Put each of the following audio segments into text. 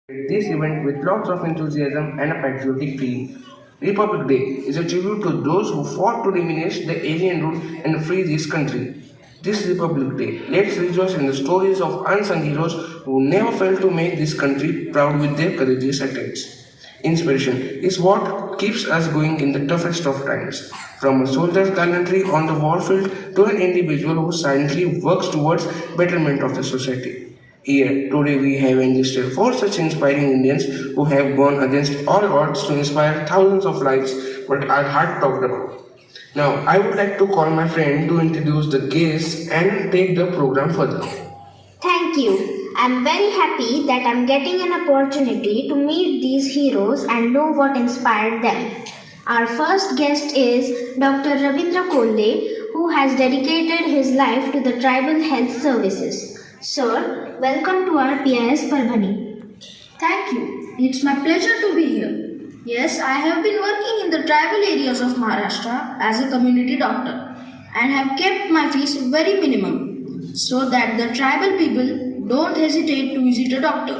This event with lots of enthusiasm and a patriotic feeling. Republic Day is a tribute to those who fought to diminish the alien rule and free this country. This Republic Day, let's rejoice in the stories of unsung heroes who never failed to make this country proud with their courageous attempts. Inspiration is what keeps us going in the toughest of times. From a soldier's gallantry on the warfield to an individual who silently works towards betterment of the society. Here, today we have enlisted four such inspiring Indians who have gone against all odds to inspire thousands of lives but are hard talked about. Now, I would like to call my friend to introduce the guests and take the program further. Thank you. I'm very happy that I'm getting an opportunity to meet these heroes and know what inspired them. Our first guest is Dr. Ravindra Kolle, who has dedicated his life to the tribal health services. Sir, welcome to our PIS Parbhani. Thank you. It's my pleasure to be here. Yes, I have been working in the tribal areas of Maharashtra as a community doctor and have kept my fees very minimum so that the tribal people don't hesitate to visit a doctor.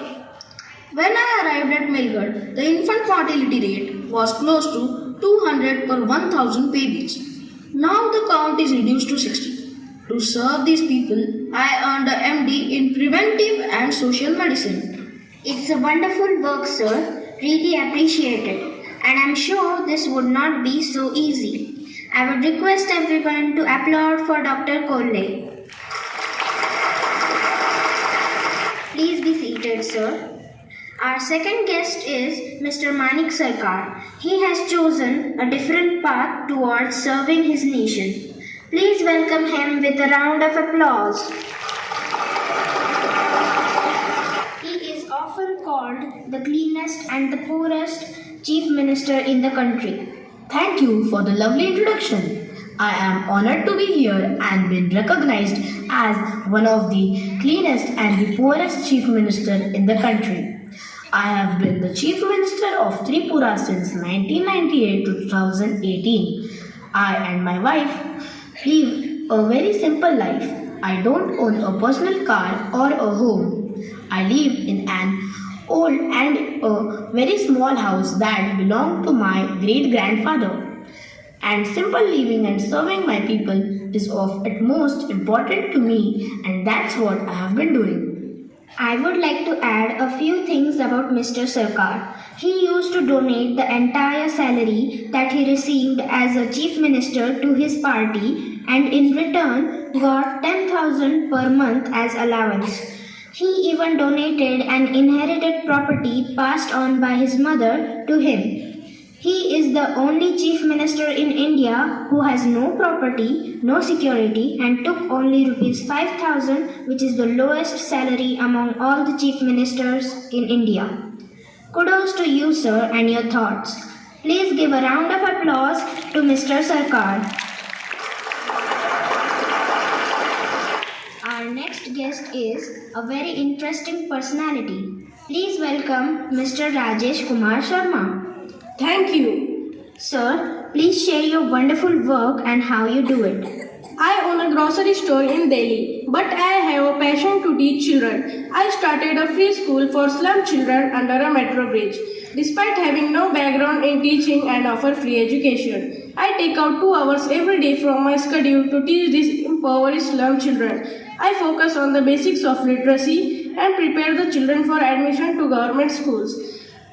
When I arrived at Melghat, the infant mortality rate was close to 200 per 1000 babies. Now the count is reduced to 60. To serve these people, I earned a MD in preventive and social medicine. It's a wonderful work, sir. Really appreciate it. And I'm sure this would not be so easy. I would request everyone to applaud for Dr. Kolle. Please be seated, sir. Our second guest is Mr. Manik Sarkar. He has chosen a different path towards serving his nation. Please welcome him with a round of applause. He is often called the cleanest and the poorest Chief Minister in the country. Thank you for the lovely introduction. I am honored to be here and been recognized as one of the cleanest and the poorest Chief Minister in the country. I have been the Chief Minister of Tripura since 1998 to 2018. I and my wife live a very simple life. I don't own a personal car or a home. I live in an old and a very small house that belonged to my great-grandfather. And simple living and serving my people is of utmost importance to me, and that's what I have been doing. I would like to add a few things about Mr. Sarkar. He used to donate the entire salary that he received as a chief minister to his party and in return got 10,000 per month as allowance. He even donated an inherited property passed on by his mother to him. He is the only chief minister in India who has no property, no security and took only rupees 5,000, which is the lowest salary among all the chief ministers in India. Kudos to you, sir, and your thoughts. Please give a round of applause to Mr. Sarkar. Our next guest is a very interesting personality. Please welcome Mr. Rajesh Kumar Sharma. Thank you. Sir, please share your wonderful work and how you do it. I own a grocery store in Delhi, but I have a passion to teach children. I started a free school for slum children under a metro bridge. Despite having no background in teaching and offer free education, I take out 2 hours every day from my schedule to teach these impoverished slum children. I focus on the basics of literacy and prepare the children for admission to government schools.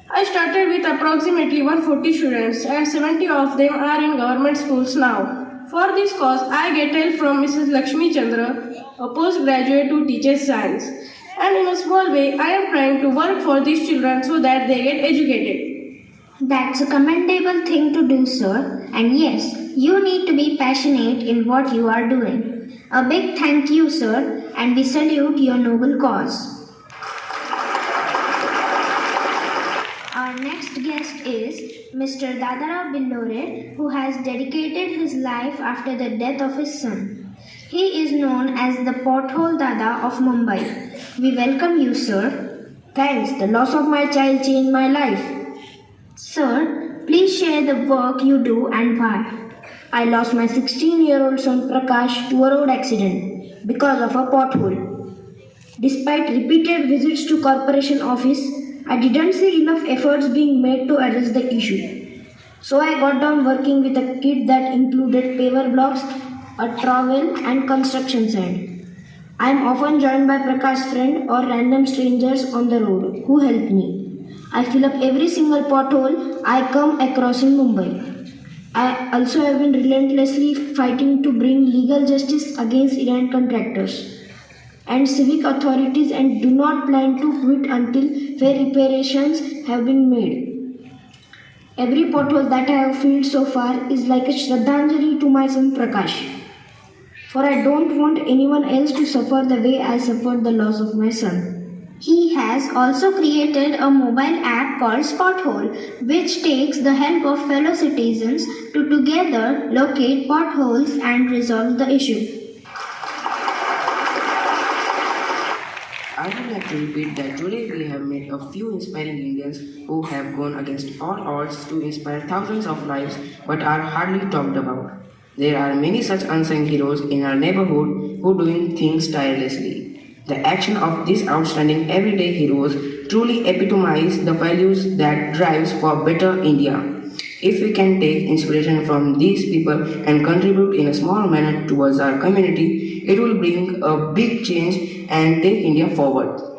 I started with approximately 140 students and 70 of them are in government schools now. For this cause, I get help from Mrs. Lakshmi Chandra, a postgraduate who teaches science. And in a small way, I am trying to work for these children so that they get educated. That's a commendable thing to do, sir. And yes, you need to be passionate in what you are doing. A big thank you, sir, and we salute your noble cause. Our next guest is Mr. Dadara Billore, who has dedicated his life after the death of his son. He is known as the Pothole Dada of Mumbai. We welcome you, sir. Thanks, the loss of my child changed my life. Sir, please share the work you do and why. I lost my 16-year-old son Prakash to a road accident because of a pothole. Despite repeated visits to corporation office, I didn't see enough efforts being made to address the issue. So I got down working with a kit that included paver blocks, a trowel, and construction sand. I am often joined by Prakash's friend or random strangers on the road who help me. I fill up every single pothole I come across in Mumbai. I also have been relentlessly fighting to bring legal justice against errant contractors and civic authorities and do not plan to quit until fair reparations have been made. Every pothole that I have filled so far is like a Shraddhanjali to my son Prakash. For I don't want anyone else to suffer the way I suffered the loss of my son. He has also created a mobile app called Spothole, which takes the help of fellow citizens to together locate potholes and resolve the issue. I would like to repeat that today we have met a few inspiring Indians who have gone against all odds to inspire thousands of lives but are hardly talked about. There are many such unsung heroes in our neighborhood who are doing things tirelessly. The action of these outstanding everyday heroes truly epitomize the values that drives for better India. If we can take inspiration from these people and contribute in a small manner towards our community, it will bring a big change and take India forward.